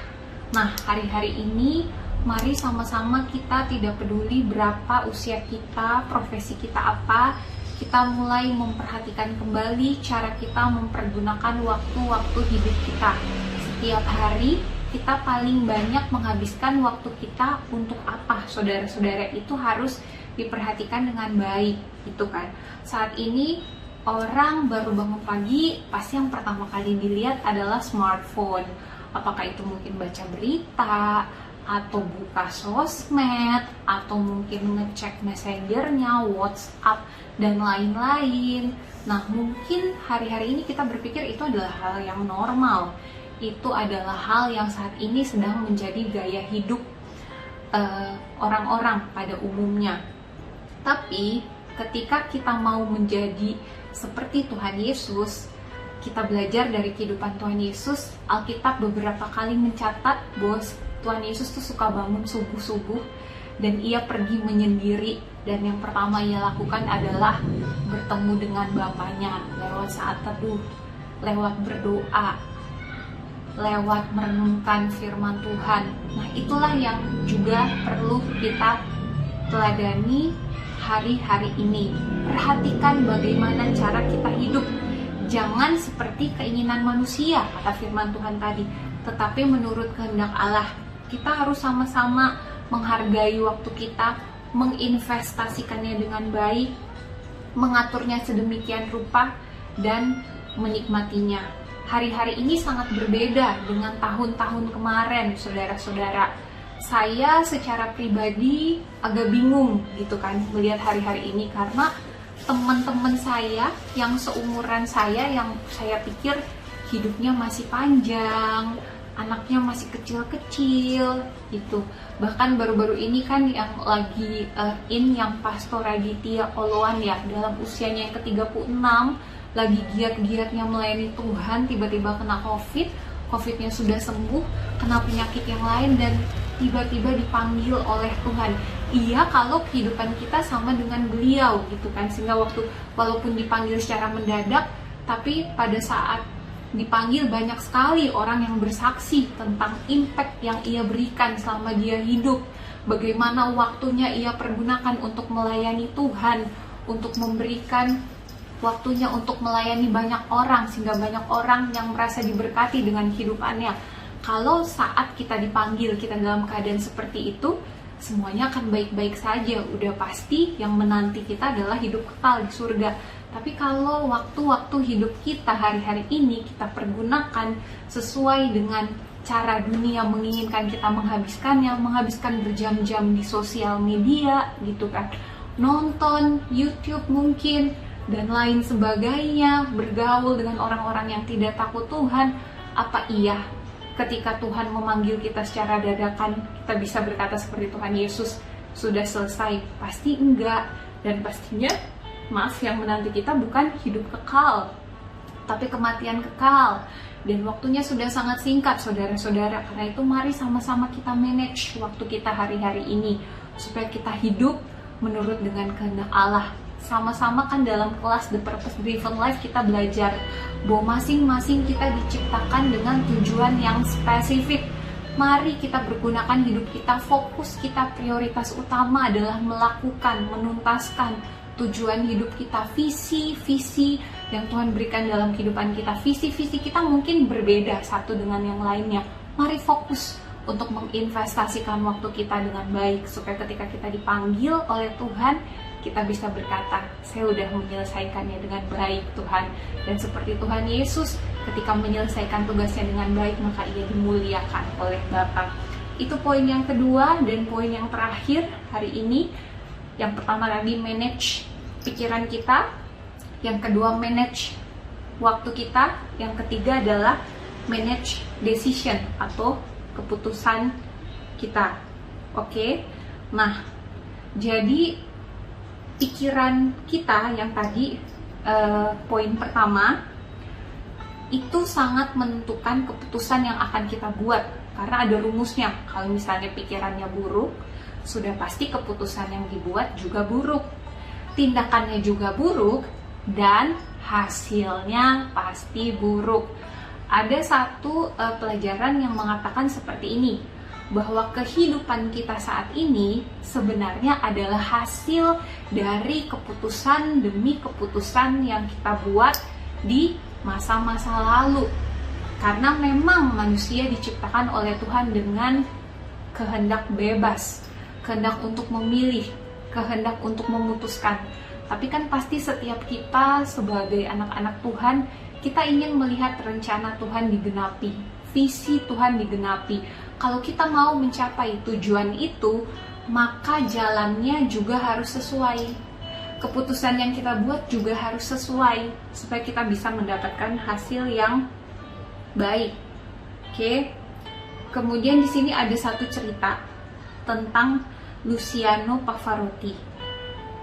Nah, hari-hari ini mari sama-sama kita, tidak peduli berapa usia kita, profesi kita apa, kita mulai memperhatikan kembali cara kita mempergunakan waktu-waktu hidup kita. Setiap hari kita paling banyak menghabiskan waktu kita untuk apa? Saudara-saudara, itu harus diperhatikan dengan baik, gitu kan. Saat ini orang baru bangun pagi, pasti yang pertama kali dilihat adalah smartphone. Apakah itu mungkin baca berita, atau buka sosmed, atau mungkin ngecek messengernya, WhatsApp, dan lain-lain. Nah, mungkin hari-hari ini kita berpikir itu adalah hal yang normal. Itu adalah hal yang saat ini sedang menjadi gaya hidup orang-orang pada umumnya. Tapi ketika kita mau menjadi seperti Tuhan Yesus, kita belajar dari kehidupan Tuhan Yesus. Alkitab beberapa kali mencatat bahwa Tuhan Yesus tuh suka bangun subuh-subuh dan ia pergi menyendiri, dan yang pertama ia lakukan adalah bertemu dengan Bapaknya lewat saat teduh, lewat berdoa, lewat merenungkan firman Tuhan. Nah, itulah yang juga perlu kita teladani hari-hari ini. Perhatikan bagaimana cara kita hidup. Jangan seperti keinginan manusia, kata firman Tuhan tadi, tetapi menurut kehendak Allah. Kita harus sama-sama menghargai waktu kita, menginvestasikannya dengan baik, mengaturnya sedemikian rupa, dan menikmatinya. Hari-hari ini sangat berbeda dengan tahun-tahun kemarin, saudara-saudara. Saya secara pribadi agak bingung gitu kan melihat hari-hari ini, karena teman-teman saya yang seumuran saya, yang saya pikir hidupnya masih panjang, anaknya masih kecil-kecil gitu. Bahkan baru-baru ini kan yang lagi yang Pastor Raditya Oloan ya, dalam usianya yang ke-36, lagi giat-giatnya melayani Tuhan, tiba-tiba kena COVID-nya sudah sembuh, kena penyakit yang lain, dan tiba-tiba dipanggil oleh Tuhan. Iya, kalau kehidupan kita sama dengan beliau gitu kan, sehingga walaupun dipanggil secara mendadak, tapi pada saat dipanggil banyak sekali orang yang bersaksi tentang impact yang ia berikan selama dia hidup, bagaimana waktunya ia pergunakan untuk melayani Tuhan, untuk memberikan waktunya untuk melayani banyak orang, sehingga banyak orang yang merasa diberkati dengan kehidupannya. Kalau saat kita dipanggil, kita dalam keadaan seperti itu, semuanya akan baik-baik saja. Udah pasti yang menanti kita adalah hidup kekal di surga. Tapi kalau waktu-waktu hidup kita hari-hari ini kita pergunakan sesuai dengan cara dunia menginginkan kita menghabiskan berjam-jam di sosial media gitu kan, nonton YouTube mungkin, dan lain sebagainya, bergaul dengan orang-orang yang tidak takut Tuhan, apa iya ketika Tuhan memanggil kita secara dadakan kita bisa berkata seperti Tuhan Yesus, sudah selesai? Pasti enggak. Dan pastinya yang menanti kita bukan hidup kekal, tapi kematian kekal. Dan waktunya sudah sangat singkat, saudara-saudara. Karena itu mari sama-sama kita manage waktu kita hari-hari ini, supaya kita hidup menurut dengan kehendak Allah. Sama-sama kan dalam kelas The Purpose Driven Life kita belajar bahwa masing-masing kita diciptakan dengan tujuan yang spesifik. Mari kita pergunakan hidup kita, fokus kita, prioritas utama adalah melakukan, menuntaskan tujuan hidup kita, visi-visi yang Tuhan berikan dalam kehidupan kita. Visi-visi kita mungkin berbeda satu dengan yang lainnya. Mari fokus untuk menginvestasikan waktu kita dengan baik, supaya ketika kita dipanggil oleh Tuhan, kita bisa berkata, saya udah menyelesaikannya dengan baik Tuhan. Dan seperti Tuhan Yesus, ketika menyelesaikan tugasnya dengan baik, maka ia dimuliakan oleh Bapa. Itu poin yang kedua. Dan poin yang terakhir hari ini, yang pertama tadi manage pikiran kita, yang kedua manage waktu kita, yang ketiga adalah manage decision atau keputusan kita. Oke? Nah, jadi pikiran kita yang tadi, poin pertama, itu sangat menentukan keputusan yang akan kita buat. Karena ada rumusnya, kalau misalnya pikirannya buruk, sudah pasti keputusan yang dibuat juga buruk. Tindakannya juga buruk, dan hasilnya pasti buruk. Ada satu pelajaran yang mengatakan seperti ini, bahwa kehidupan kita saat ini sebenarnya adalah hasil dari keputusan demi keputusan yang kita buat di masa-masa lalu. Karena memang manusia diciptakan oleh Tuhan dengan kehendak bebas, kehendak untuk memilih, kehendak untuk memutuskan. Tapi kan pasti setiap kita sebagai anak-anak Tuhan, kita ingin melihat rencana Tuhan digenapi, visi Tuhan digenapi. Kalau kita mau mencapai tujuan itu, maka jalannya juga harus sesuai. Keputusan yang kita buat juga harus sesuai, supaya kita bisa mendapatkan hasil yang baik. Oke. Kemudian di sini ada satu cerita tentang Luciano Pavarotti.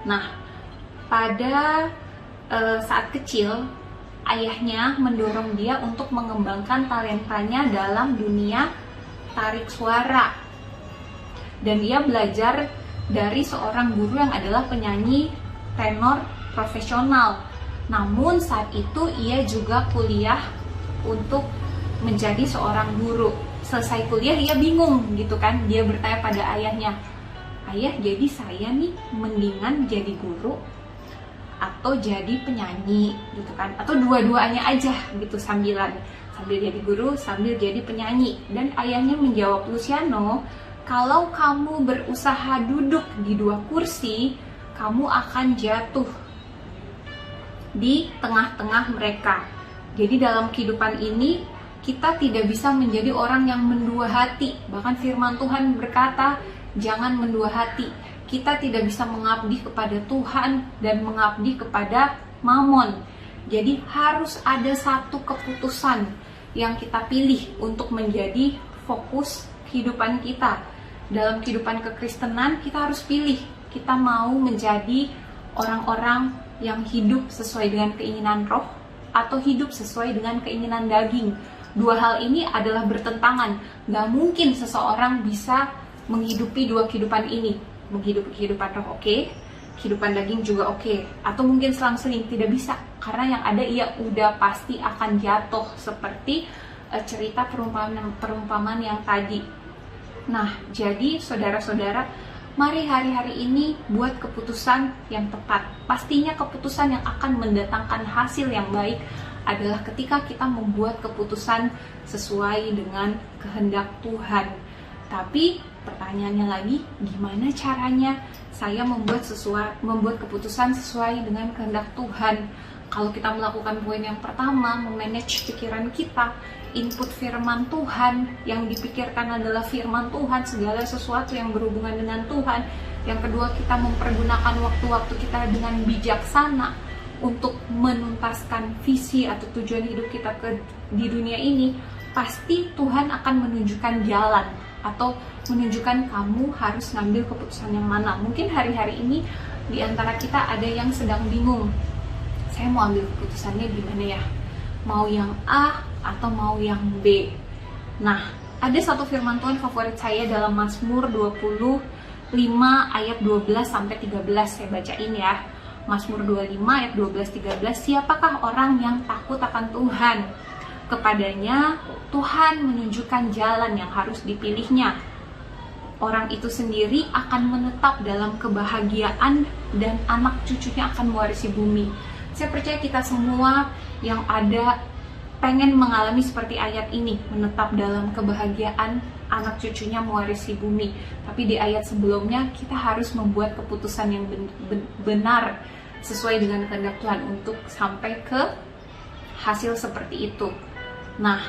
Nah, pada saat kecil, ayahnya mendorong dia untuk mengembangkan talentanya dalam dunia tarik suara. Dan dia belajar dari seorang guru yang adalah penyanyi tenor profesional. Namun saat itu ia juga kuliah untuk menjadi seorang guru. Selesai kuliah dia bingung gitu kan. Dia bertanya pada ayahnya, "Ayah, jadi saya nih mendingan jadi guru atau jadi penyanyi gitu kan, atau dua-duanya aja gitu sambil jadi guru sambil jadi penyanyi?" Dan ayahnya menjawab, "Luciano, kalau kamu berusaha duduk di dua kursi, kamu akan jatuh di tengah-tengah mereka. Jadi dalam kehidupan ini kita tidak bisa menjadi orang yang mendua hati. Bahkan firman Tuhan berkata, jangan mendua hati. Kita tidak bisa mengabdi kepada Tuhan dan mengabdi kepada Mamon. Jadi harus ada satu keputusan yang kita pilih untuk menjadi fokus kehidupan kita. Dalam kehidupan kekristenan kita harus pilih. Kita mau menjadi orang-orang yang hidup sesuai dengan keinginan roh atau hidup sesuai dengan keinginan daging. Dua hal ini adalah bertentangan. Gak mungkin seseorang bisa menghidupi dua kehidupan ini. Menghidupi kehidupan roh oke, kehidupan daging juga oke. Atau mungkin selang-seling, tidak bisa. Karena yang ada ia udah pasti akan jatuh. Seperti cerita perumpamaan yang tadi. Nah, jadi saudara-saudara, mari hari-hari ini buat keputusan yang tepat. Pastinya keputusan yang akan mendatangkan hasil yang baik adalah ketika kita membuat keputusan sesuai dengan kehendak Tuhan. Tapi pertanyaannya lagi, gimana caranya saya membuat keputusan sesuai dengan kehendak Tuhan? Kalau kita melakukan poin yang pertama, memanage pikiran kita, input firman Tuhan, yang dipikirkan adalah firman Tuhan, segala sesuatu yang berhubungan dengan Tuhan. Yang kedua, kita mempergunakan waktu-waktu kita dengan bijaksana untuk menuntaskan visi atau tujuan hidup kita di dunia ini. Pasti Tuhan akan menunjukkan jalan atau menunjukkan kamu harus ngambil keputusan yang mana. Mungkin hari-hari ini di antara kita ada yang sedang bingung, saya mau ambil keputusannya gimana ya? Mau yang A atau mau yang B? Nah, ada satu firman Tuhan favorit saya dalam Mazmur 25 ayat 12 sampai 13. Saya bacain ya. Mazmur 25 ayat 12-13. Siapakah orang yang takut akan Tuhan? Kepadanya Tuhan menunjukkan jalan yang harus dipilihnya. Orang itu sendiri akan menetap dalam kebahagiaan dan anak cucunya akan mewarisi bumi. Saya percaya kita semua yang ada pengen mengalami seperti ayat ini, menetap dalam kebahagiaan, anak cucunya mewarisi bumi. Tapi di ayat sebelumnya kita harus membuat keputusan yang benar sesuai dengan kehendak Tuhan untuk sampai ke hasil seperti itu. Nah,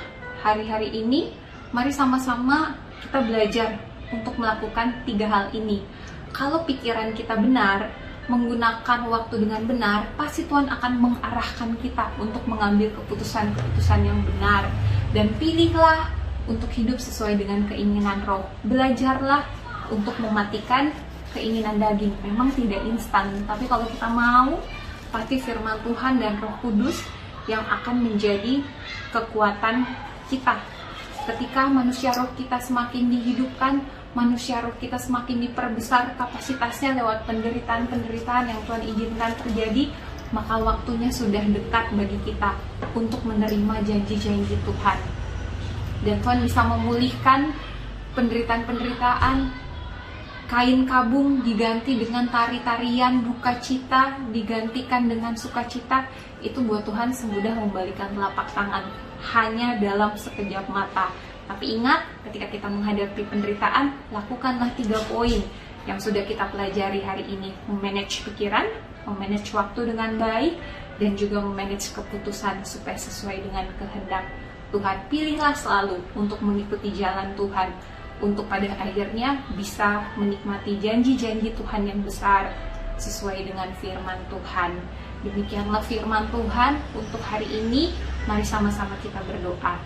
hari-hari ini mari sama-sama kita belajar untuk melakukan 3 hal ini. Kalau pikiran kita benar, menggunakan waktu dengan benar, pasti Tuhan akan mengarahkan kita untuk mengambil keputusan-keputusan yang benar. Dan pilihlah untuk hidup sesuai dengan keinginan roh. Belajarlah untuk mematikan keinginan daging. Memang tidak instan, tapi kalau kita mau, pasti firman Tuhan dan Roh Kudus yang akan menjadi kekuatan kita. Ketika manusia roh kita semakin dihidupkan, manusia roh kita semakin diperbesar kapasitasnya lewat penderitaan-penderitaan yang Tuhan izinkan terjadi, maka waktunya sudah dekat bagi kita untuk menerima janji-janji Tuhan. Dan Tuhan bisa memulihkan penderitaan-penderitaan. Kain kabung diganti dengan tari-tarian, duka cita digantikan dengan sukacita. Itu buat Tuhan semudah membalikan telapak tangan, hanya dalam sekejap mata. Tapi ingat, ketika kita menghadapi penderitaan, lakukanlah 3 poin yang sudah kita pelajari hari ini. Memanage pikiran, memanage waktu dengan baik, dan juga memanage keputusan supaya sesuai dengan kehendak Tuhan. Pilihlah selalu untuk mengikuti jalan Tuhan, untuk pada akhirnya bisa menikmati janji-janji Tuhan yang besar sesuai dengan firman Tuhan. Demikianlah firman Tuhan untuk hari ini. Mari sama-sama kita berdoa.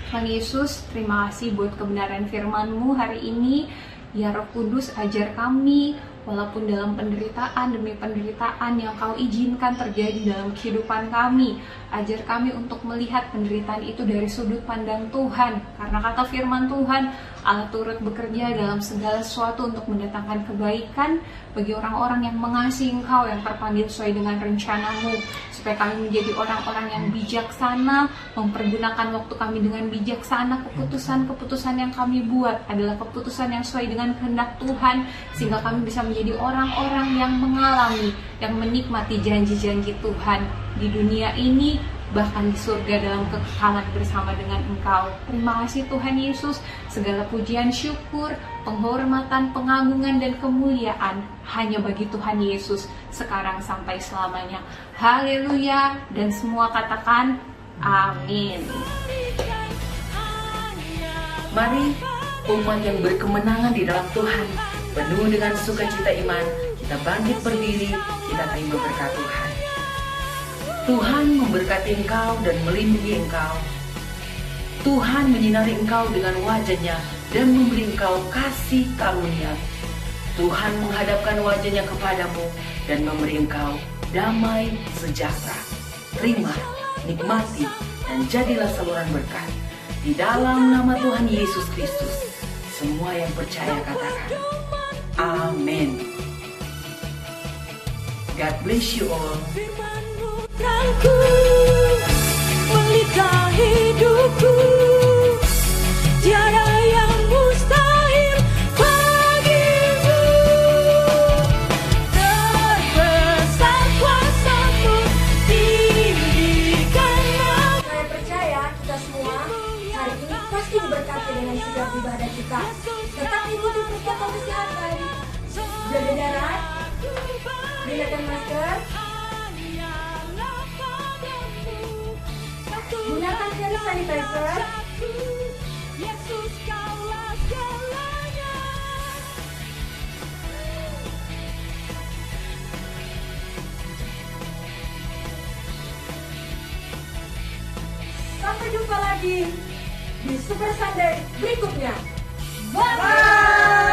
Tuhan Yesus, terima kasih buat kebenaran firman-Mu hari ini Ya Roh Kudus, ajar kami, walaupun dalam penderitaan demi penderitaan yang Kau izinkan terjadi dalam kehidupan kami, ajar kami untuk melihat penderitaan itu dari sudut pandang Tuhan. Karena kata firman Tuhan, Allah turut bekerja dalam segala sesuatu untuk mendatangkan kebaikan bagi orang-orang yang mengasihi Engkau, yang terpanggil sesuai dengan rencana-Mu, supaya kami menjadi orang-orang yang bijaksana, mempergunakan waktu kami dengan bijaksana. Keputusan-keputusan yang kami buat adalah keputusan yang sesuai dengan kehendak Tuhan, sehingga kami bisa menjadi orang-orang yang mengalami, yang menikmati janji-janji Tuhan di dunia ini, bahkan di surga dalam kekekalan bersama dengan Engkau. Terima kasih Tuhan Yesus, segala pujian, syukur, penghormatan, pengagungan, dan kemuliaan hanya bagi Tuhan Yesus sekarang sampai selamanya. Haleluya, dan semua katakan amin. Mari umat yang berkemenangan di dalam Tuhan, penuh dengan sukacita iman, kita bangkit berdiri, kita terima berkat Tuhan. Tuhan memberkati engkau dan melindungi engkau. Tuhan menyinari engkau dengan wajah-Nya dan memberi engkau kasih karunia. Tuhan menghadapkan wajah-Nya kepadamu dan memberi engkau damai sejahtera. Terima, nikmati, dan jadilah saluran berkat. Di dalam nama Tuhan Yesus Kristus, semua yang percaya katakan, amin. God bless you all. Terangku melita hidupku, tiada yang mustahil bagimu. Terbesar kuasa-Mu, tinggikanlah. Saya percaya kita semua hari ini pasti diberkati dengan setiap ibadah kita. Tetap ikuti protokol kesehatan, jaga jarak, gunakan masker, gunakan hand sanitizer, Yesus kaulah segalanya. sampai jumpa lagi di Super Sunday berikutnya. Bye!